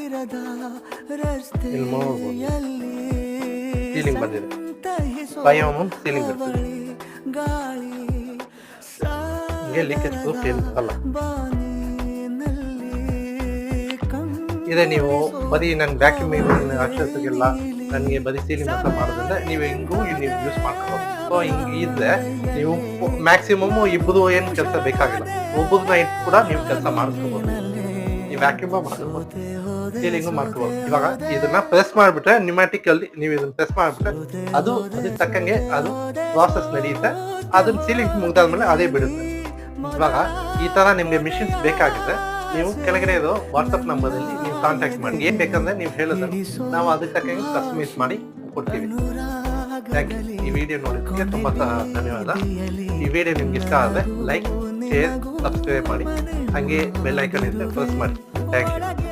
ಇಲ್ಲಿ ನೋಡ್ಬೋದು ಸೀಲಿಂಗ್ ಬಂದಿದೆ 5 ಸೀಲಿಂಗ್ ಇರ್ತದೆ. ಹಿಂಗೆ ಲೀಕೇಜ್ ಪ್ರೂಫ್ ಏನು ಅಲ್ಲ ಇದೆ. ನೀವು ಬರೀ ನನ್ನ ವ್ಯಾಕ್ಯೂಮಿಂಗ್ ಅಕ್ಷತೆಗೆಲ್ಲ ನನಗೆ ಬರೀ ಸೀಲಿಂಗ್ ಅಂತ ಮಾಡೋದ್ರಿಂದ ನೀವು ಹಿಂಗೂ ನೀವು ಯೂಸ್ ಮಾಡ್ಕೋಬೋದು. ಸೊ ಹಿಂಗೆ ಇದ್ರೆ ನೀವು ಮ್ಯಾಕ್ಸಿಮಮ್ ಇಬ್ಬರು ಏನು ಕೆಲಸ ಬೇಕಾಗಿಲ್ಲ, ಒಬ್ಬರನ್ನ ಇಟ್ಟು ಕೂಡ ನೀವು ಕೆಲಸ ಮಾಡಿಸ್ಕೋಬೋದು. ನೀವು ವ್ಯಾಕ್ಯೂಮ್ ಮಾಡ್ಕೋಬೋದು, ಸೀಲಿಂಗು ಮಾಡ್ಕೋಬೋದು. ಇವಾಗ ಇದನ್ನ ಪ್ರೆಸ್ ಮಾಡಿಬಿಟ್ರೆ ನ್ಯೂಮ್ಯಾಟಿಕ್ ಅಲ್ಲಿ ನೀವು ಇದನ್ನ ಪ್ರೆಸ್ ಮಾಡಿಬಿಟ್ರೆ ಅದು ಅದಕ್ಕೆ ತಕ್ಕಂಗೆ ಅದು ಪ್ರಾಸೆಸ್ ನಡೆಯುತ್ತೆ. ಅದನ್ನ ಸೀಲಿಂಗ್ ಮುಗಿದಾದ್ಮೇಲೆ ಅದೇ ಬಿಡುತ್ತೆ. ಇವಾಗ ಈ ತರ ನಿಮ್ಗೆ ಮಿಷಿನ್ಸ್ ಬೇಕಾಗಿದ್ರೆ ನೀವು ಕೆಳಗಡೆ ಇರೋ ವಾಟ್ಸಪ್ ನಂಬರಲ್ಲಿ ನೀವು ಕಾಂಟ್ಯಾಕ್ಟ್ ಮಾಡಿ. ಏನ್ ಬೇಕಂದ್ರೆ ನೀವು ಹೇಳಿದ್ರೆ ನಾವು ಅದಕ್ಕೆ ತಕ್ಕಂಗೆ ಕಸ್ಟಮೈಸ್ ಮಾಡಿ ಕೊಡ್ತೀವಿ. Thank you. ಈ ವಿಡಿಯೋ ನೋಡಿದ್ದಕ್ಕೆ ತುಂಬಾ ಧನ್ಯವಾದ. ಈ ವಿಡಿಯೋ ನಿಮ್ಗೆ ಇಷ್ಟ ಆದರೆ ಲೈಕ್, ಶೇರ್, ಸಬ್ಸ್ಕ್ರೈಬ್ ಮಾಡಿ, ಹಾಗೆ ಬೆಲ್ ಐಕನ್ ಇದ್ರೆ ಪ್ರೆಸ್ ಮಾಡಿ. Thank you.